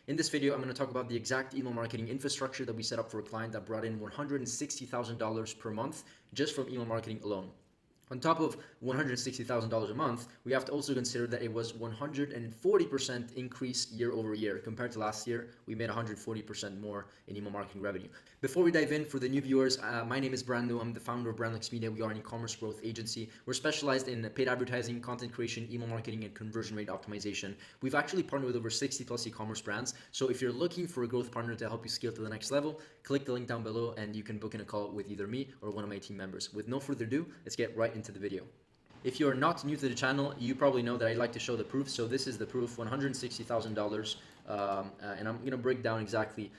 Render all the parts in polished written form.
In this video, I'm going to talk about the exact email marketing infrastructure that we set up for a client that brought in $160,000 per month just from email marketing alone. On top of $160,000 a month, we have to also consider that it was 140% increase year over year. Compared to last year, we made 140% more in email marketing revenue. Before we dive in, for the new viewers, my name is Brando. I'm the founder of Brandlix Media. We are an e-commerce growth agency. We're specialized in paid advertising, content creation, email marketing, and conversion rate optimization. We've actually partnered with over 60 plus e-commerce brands. So if you're looking for a growth partner to help you scale to the next level, click the link down below and you can book in a call with either me or one of my team members. With no further ado, let's get right into the video. If you're not new to the channel, you probably know that I like to show the proof. So this is the proof, $160,000. And I'm gonna break down exactly,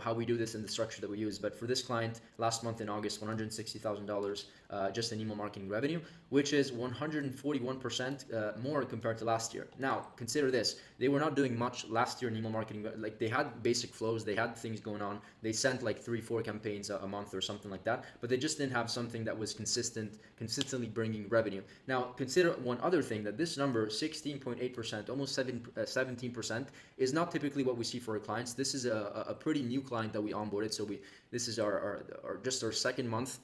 how we do this and the structure that we use. But for this client, last month in August, $160,000 just in email marketing revenue, which is 141% more compared to last year. Now, consider this: they were not doing much last year in email marketing. Like, they had basic flows, they had things going on. They sent like 3-4 campaigns a month or something like that, but they just didn't have something that was consistently bringing revenue. Now, consider one other thing, that this number, 16.8%, almost 17%, is not typically what we see for our clients. This is a pretty new client that we onboarded. So this is our second month,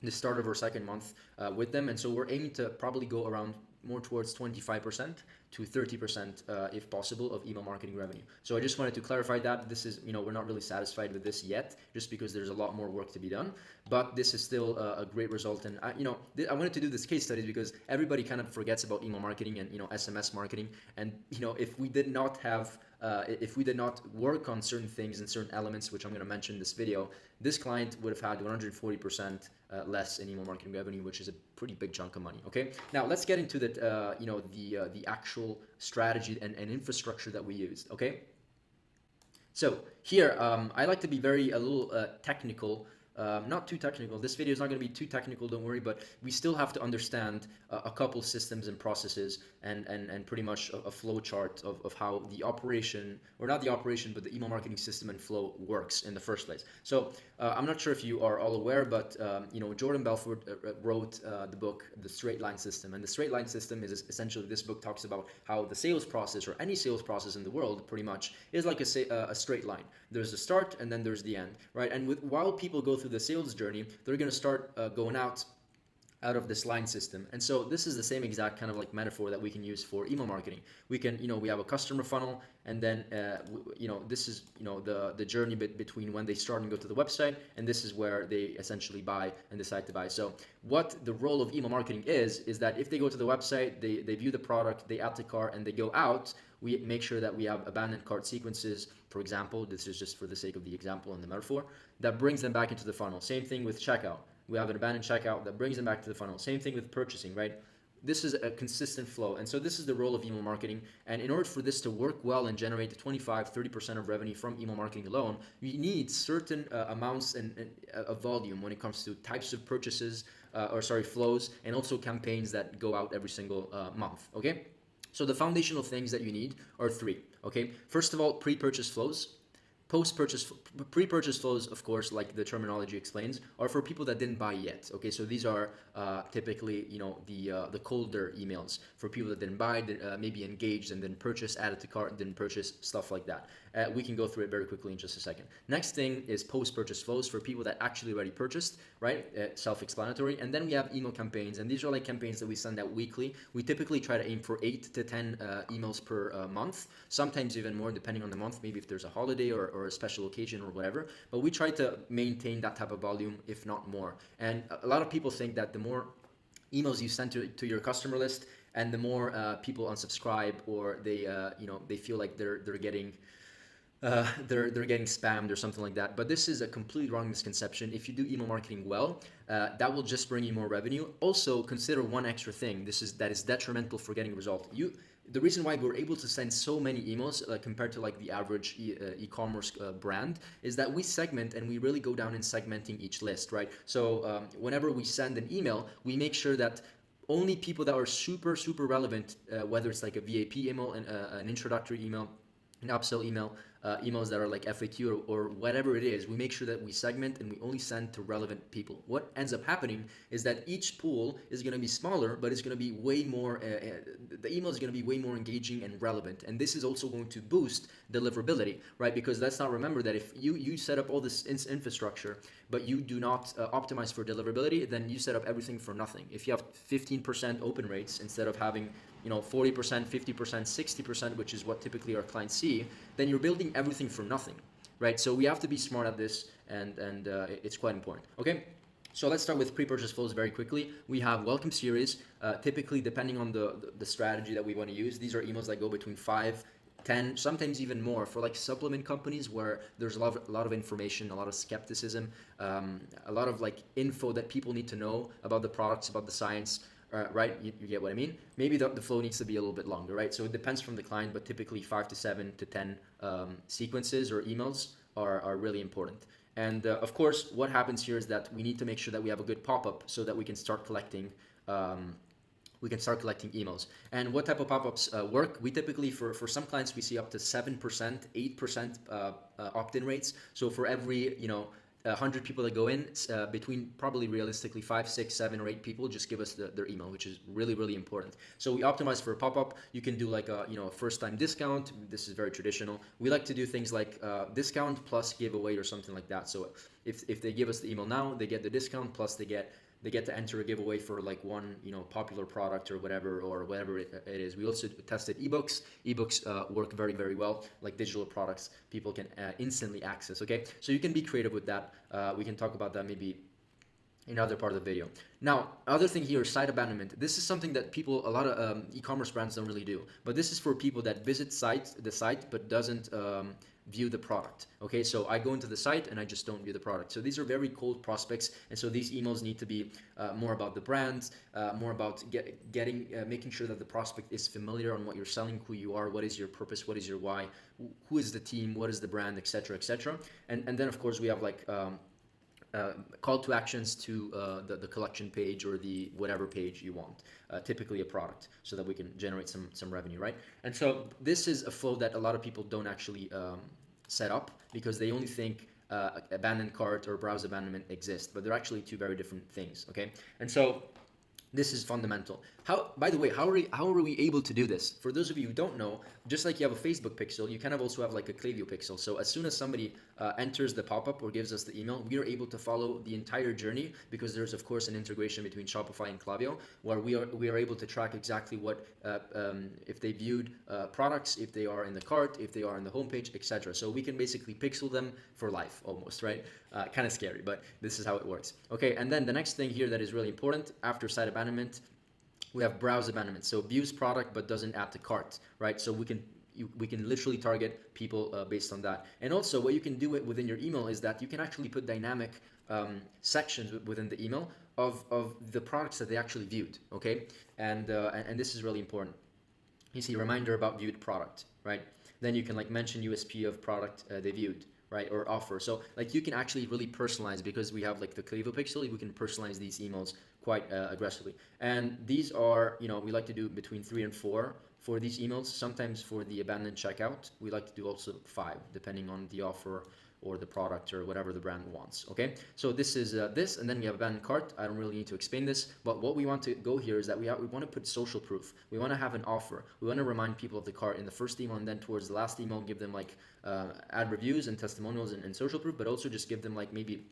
the start of our second month with them. And so we're aiming to probably go around more towards 25% to 30% if possible of email marketing revenue. So I just wanted to clarify that this is, we're not really satisfied with this yet, just because there's a lot more work to be done, but this is still a great result. And I wanted to do this case study because everybody kind of forgets about email marketing and SMS marketing. And if we did not work on certain things and certain elements, which I'm going to mention in this video, this client would have had 140% less in email marketing revenue, which is a pretty big chunk of money. Okay, now let's get into the actual strategy and infrastructure that we used. Okay, so here I like to be a little technical. Not too technical. This video is not going to be too technical, don't worry, but we still have to understand a couple systems and processes and pretty much a flow chart of how the operation, or not the operation, but the email marketing system and flow works in the first place. So I'm not sure if you are all aware, but Jordan Belfort wrote the book, The Straight Line System. And the Straight Line System is essentially, this book talks about how the sales process, or any sales process in the world pretty much, is like a straight line. There's the start and then there's the end, right? And while people go through the sales journey, they're going to start going out of this line system. And so this is the same exact kind of like metaphor that we can use for email marketing. We can, we have a customer funnel, and then this is the journey between when they start and go to the website, and this is where they essentially buy and decide to buy. So what the role of email marketing is that if they go to the website, they view the product, they add to cart, and they go out, we make sure that we have abandoned cart sequences, for example. This is just for the sake of the example and the metaphor, that brings them back into the funnel. Same thing with checkout. We have an abandoned checkout that brings them back to the funnel. Same thing with purchasing, right? This is a consistent flow. And so this is the role of email marketing. And in order for this to work well and generate 25-30% of revenue from email marketing alone, you need certain amounts of volume when it comes to types of purchases, flows, and also campaigns that go out every single month, okay? So the foundational things that you need are 3, okay? First of all, pre-purchase flows. Pre-purchase flows, of course, like the terminology explains, are for people that didn't buy yet. Okay, so these are typically, the colder emails for people that didn't buy, maybe engaged and didn't purchase, added to cart and didn't purchase, stuff like that. We can go through it very quickly in just a second. Next thing is post-purchase flows for people that actually already purchased, right? Self-explanatory. And then we have email campaigns, and these are like campaigns that we send out weekly. We typically try to aim for 8 to 10 emails per month, sometimes even more depending on the month, maybe if there's a holiday or a special occasion or whatever, but we try to maintain that type of volume, if not more. And a lot of people think that the more emails you send to your customer list, and the more people unsubscribe, or they feel like they're getting spammed or something like that. But this is a completely wrong misconception. If you do email marketing well, that will just bring you more revenue. Also, consider one extra thing. That is detrimental for getting a result. The reason why we're able to send so many emails compared to like the average e-commerce brand is that we segment, and we really go down in segmenting each list, right? So whenever we send an email, we make sure that only people that are super relevant, whether it's like a VIP email, an introductory email, an upsell email, emails that are like FAQ or whatever it is, we make sure that we segment and we only send to relevant people. What ends up happening is that each pool is going to be smaller, but it's going to be way more, the email is going to be way more engaging and relevant. And this is also going to boost deliverability, right? Because let's not remember that if you set up all this infrastructure, but you do not optimize for deliverability, then you set up everything for nothing. If you have 15% open rates instead of having 40%, 50%, 60%, which is what typically our clients see, then you're building everything for nothing, right? So we have to be smart at this, and it's quite important. Okay. So let's start with pre-purchase flows very quickly. We have welcome series. Typically, depending on the strategy that we want to use, these are emails that go between 5, 10, sometimes even more for like supplement companies where there's a lot of information, a lot of skepticism, a lot of like info that people need to know about the products, about the science. Right, you get what I mean? Maybe the flow needs to be a little bit longer, right? So it depends from the client, but typically 5 to 7 to 10 sequences or emails are really important. And of course, what happens here is that we need to make sure that we have a good pop-up so that we can start collecting emails. And what type of pop-ups work? We typically, for some clients, we see up to 7%, 8% opt-in rates. So for every 100 people that go in, between probably realistically 5, 6, 7, or 8 people just give us their email, which is really, really important. So we optimize for a pop-up. You can do like a first-time discount. This is very traditional. We like to do things like discount plus giveaway or something like that. So if they give us the email now, they get the discount plus they get to enter a giveaway for like one popular product or whatever it is. We also tested ebooks. Ebooks work very, very well, like digital products people can instantly access. Okay, so you can be creative with that. We can talk about that maybe in other part of the video. Now, other thing here, site abandonment. This is something that a lot of e-commerce brands don't really do, but this is for people that visit the site but doesn't view the product. Okay, so I go into the site and I just don't view the product. So these are very cold prospects, and so these emails need to be more about the brand, more about making sure that the prospect is familiar on what you're selling, who you are, what is your purpose, what is your why, who is the team, what is the brand, etc., etc. And then of course we have like call to actions to the collection page or the whatever page you want, typically a product, so that we can generate some revenue, right? And so this is a flow that a lot of people don't actually set up because they only think abandoned cart or browse abandonment exist, but they're actually two very different things. Okay, and so this is fundamental. By the way, how are we able to do this? For those of you who don't know, just like you have a Facebook pixel, you kind of also have like a Klaviyo pixel. So as soon as somebody enters the pop-up or gives us the email, we are able to follow the entire journey because there's of course an integration between Shopify and Klaviyo where we are able to track exactly what if they viewed products, if they are in the cart, if they are in the homepage, etc. So we can basically pixel them for life almost, right? Kind of scary, but this is how it works. Okay, and then the next thing here that is really important after site abandonment, we have browse abandonment. So views product but doesn't add to cart, right? So we can literally target people based on that. And also what you can do within your email is that you can actually put dynamic sections within the email of the products that they actually viewed. Okay, and this is really important. You see reminder about viewed product, right? Then you can like mention USP of product they viewed, right? Or offer. So like you can actually really personalize because we have like the Klaviyo pixel, we can personalize these emails quite aggressively. And these are, we like to do between 3 and 4 for these emails. Sometimes for the abandoned checkout, we like to do also 5, depending on the offer or the product or whatever the brand wants. Okay, so this is this, and then we have abandoned cart. I don't really need to explain this, but what we want to go here is that we want to put social proof. We want to have an offer. We want to remind people of the cart in the first email, and then towards the last email give them like add reviews and testimonials and social proof, but also just give them like maybe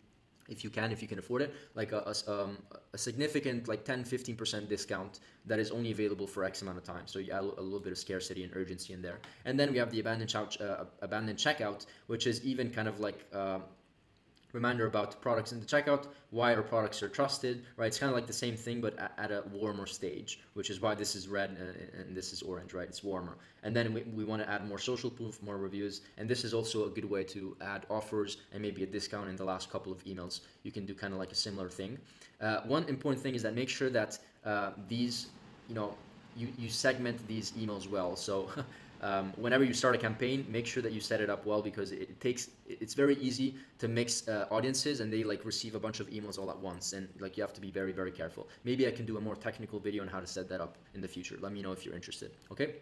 if you can afford it, like a significant like 10-15% discount that is only available for X amount of time. So you add a little bit of scarcity and urgency in there. And then we have the abandoned checkout, which is even kind of like reminder about products in the checkout, why our products are trusted, right? It's kind of like the same thing, but at a warmer stage, which is why this is red and this is orange, right? It's warmer. And then we want to add more social proof, more reviews. And this is also a good way to add offers and maybe a discount in the last couple of emails. You can do kind of like a similar thing. One important thing is that make sure that these, you segment these emails well. So whenever you start a campaign, make sure that you set it up well, because it's very easy to mix audiences and they like receive a bunch of emails all at once, and like you have to be very, very careful. Maybe I can do a more technical video on how to set that up in the future. Let me know if you're interested. Okay,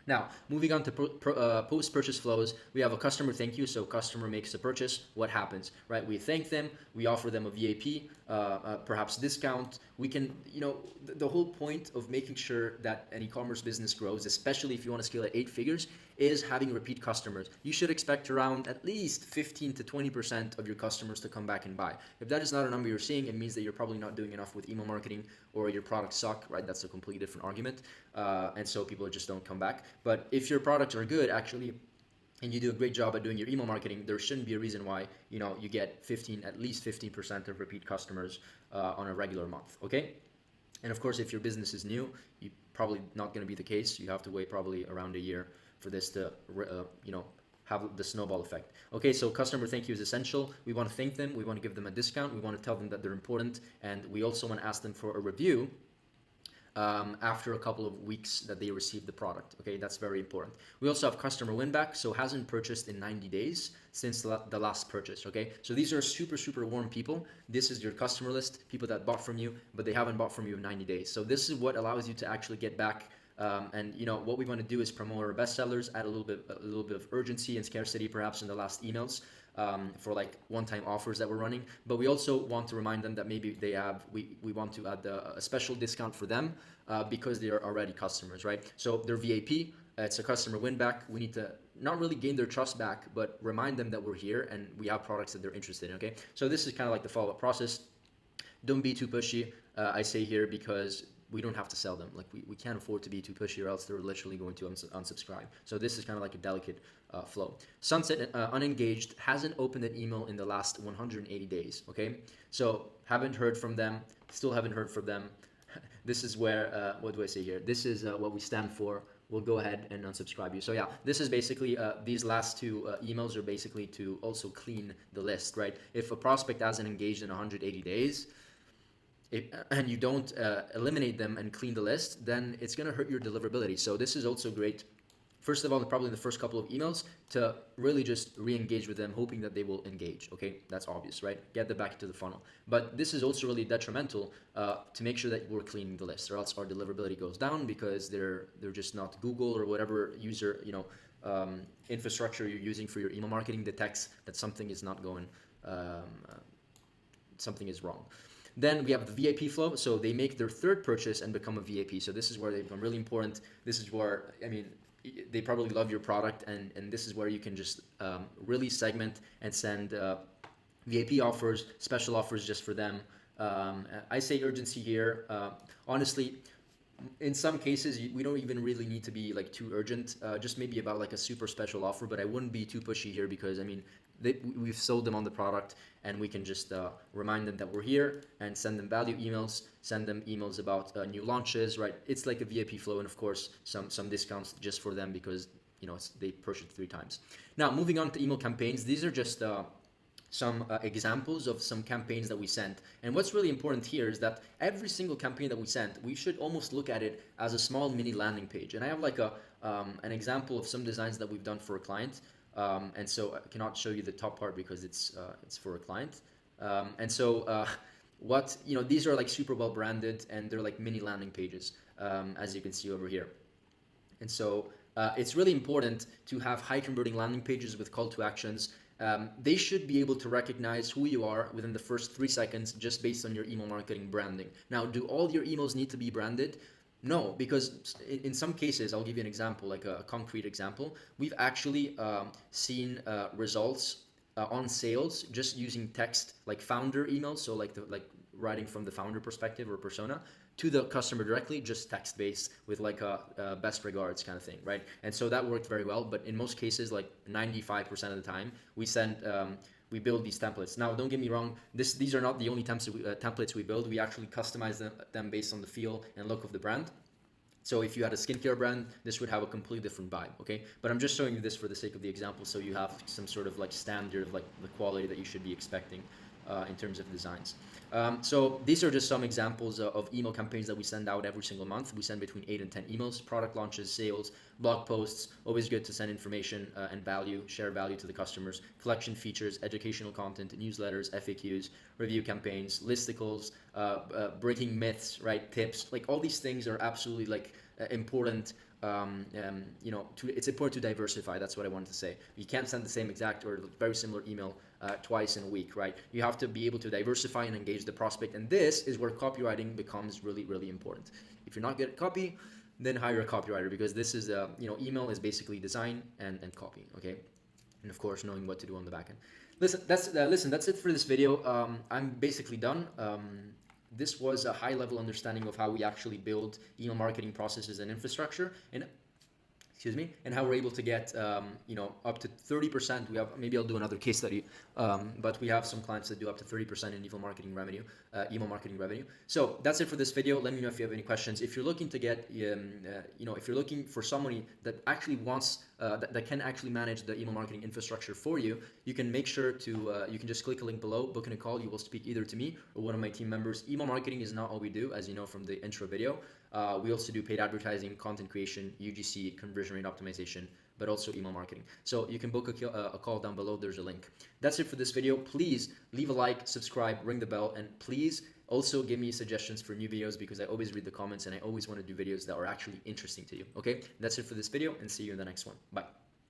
Now, moving on to post-purchase flows, we have a customer thank you. So customer makes a purchase. What happens, right? We thank them. We offer them a VAP, perhaps discount. We can, the whole point of making sure that an e-commerce business grows, especially if you want to scale at 8 figures, is having repeat customers. You should expect around at least 15 to 20% of your customers to come back and buy. If that is not a number you're seeing, it means that you're probably not doing enough with email marketing, or your products suck, right? That's a completely different argument. And so people just don't come back. But if your products are good, actually, and you do a great job at doing your email marketing, there shouldn't be a reason why you get at least 15% of repeat customers on a regular month. Okay. And of course, if your business is new, you probably not going to be the case. You have to wait probably around a year for this to have the snowball effect. Okay, so customer thank you is essential. We want to thank them. We want to give them a discount. We want to tell them that they're important, and we also want to ask them for a review after a couple of weeks that they receive the product. Okay, that's very important. We also have customer win back, so hasn't purchased in 90 days since the last purchase. Okay, so these are super warm people. This is your customer list, people that bought from you, but they haven't bought from you in 90 days. So this is what allows you to actually get back. And what we want to do is promote our bestsellers, add a little bit of urgency and scarcity perhaps in the last emails for like one-time offers that we're running. But we also want to remind them that maybe we want to add a special discount for them because they are already customers, right? So they're VAP, it's a customer win back. We need to not really gain their trust back, but remind them that we're here and we have products that they're interested in. Okay, so this is kind of like the follow-up process. Don't be too pushy, I say here, because we don't have to sell them. Like we can't afford to be too pushy, or else they're literally going to unsubscribe. So this is kind of like a delicate flow. Sunset, unengaged, hasn't opened an email in the last 180 days. Okay, so haven't heard from them, still haven't heard from them. This is where, what do I say here? This is what we stand for. We'll go ahead and unsubscribe you. So yeah, this is basically, these last two emails are basically to also clean the list, right? If a prospect hasn't engaged in 180 days, and you don't eliminate them and clean the list, then it's going to hurt your deliverability. So this is also great. First of all, probably the first couple of emails to really just re-engage with them, hoping that they will engage. Okay, that's obvious, right? Get them back into the funnel. But this is also really detrimental to make sure that we're cleaning the list, or else our deliverability goes down because they're just not Google or whatever user infrastructure you're using for your email marketing detects that something is not going, something is wrong. Then we have the VAP flow. So they make their third purchase and become a VAP. So this is where they become really important. This is where, they probably love your product, and this is where you can just really segment and send VAP offers, special offers just for them. I say urgency here. Honestly, in some cases, we don't even really need to be like too urgent, just maybe about like a super special offer, but I wouldn't be too pushy here because we've sold them on the product, and we can just remind them that we're here and send them value emails, send them emails about new launches, right? It's like a VAP flow, and of course some discounts just for them because they purchased 3 times. Now moving on to email campaigns, these are just some examples of some campaigns that we sent. And what's really important here is that every single campaign that we sent, we should almost look at it as a small mini landing page. And I have like an example of some designs that we've done for a client. And so I cannot show you the top part because it's for a client. These are like super well branded, and they're like mini landing pages, as you can see over here. And so it's really important to have high converting landing pages with call to actions. They should be able to recognize who you are within the first 3 seconds just based on your email marketing branding. Now, do all your emails need to be branded? No, because in some cases, I'll give you an example, like a concrete example. We've actually seen results on sales just using text, like founder emails, so like writing from the founder perspective or persona to the customer directly, just text based with like a best regards kind of thing, right? And so that worked very well. But in most cases, like 95% of the time, we build these templates. Now, don't get me wrong, these are not the only templates we build. We actually customize them based on the feel and look of the brand. So if you had a skincare brand, this would have a completely different vibe, okay? But I'm just showing you this for the sake of the example, so you have some sort of like standard of like the quality that you should be expecting in terms of designs. So these are just some examples of email campaigns that we send out every single month. We send between 8 and 10 emails, product launches, sales, blog posts. Always good to send information and value, share value to the customers, collection features, educational content, newsletters, FAQs, review campaigns, listicles, breaking myths, right? Tips, like all these things are absolutely like important it's important to diversify. That's what I wanted to say. You can't send the same exact or very similar email twice in a week, right? You have to be able to diversify and engage the prospect, and this is where copywriting becomes really, really important. If you're not good at copy, then hire a copywriter, because this is email is basically design and copy, okay? And of course, knowing what to do on the back end. Listen, that's it for this video. I'm basically done. This was a high-level understanding of how we actually build email marketing processes and infrastructure, and how we're able to get up to 30%. Maybe I'll do another case study, but we have some clients that do up to 30% in email marketing revenue. So that's it for this video. Let me know if you have any questions. If you're looking to get, if you're looking for somebody that actually wants, that can actually manage the email marketing infrastructure for you, you can make sure to, you can just click a link below, book in a call. You will speak either to me or one of my team members. Email marketing is not all we do, as you know from the intro video. We also do paid advertising, content creation, UGC, conversion rate optimization, but also email marketing. So you can book a call down below. There's a link. That's it for this video. Please leave a like, subscribe, ring the bell, and please also give me suggestions for new videos, because I always read the comments and I always want to do videos that are actually interesting to you. Okay, that's it for this video, and see you in the next one. Bye.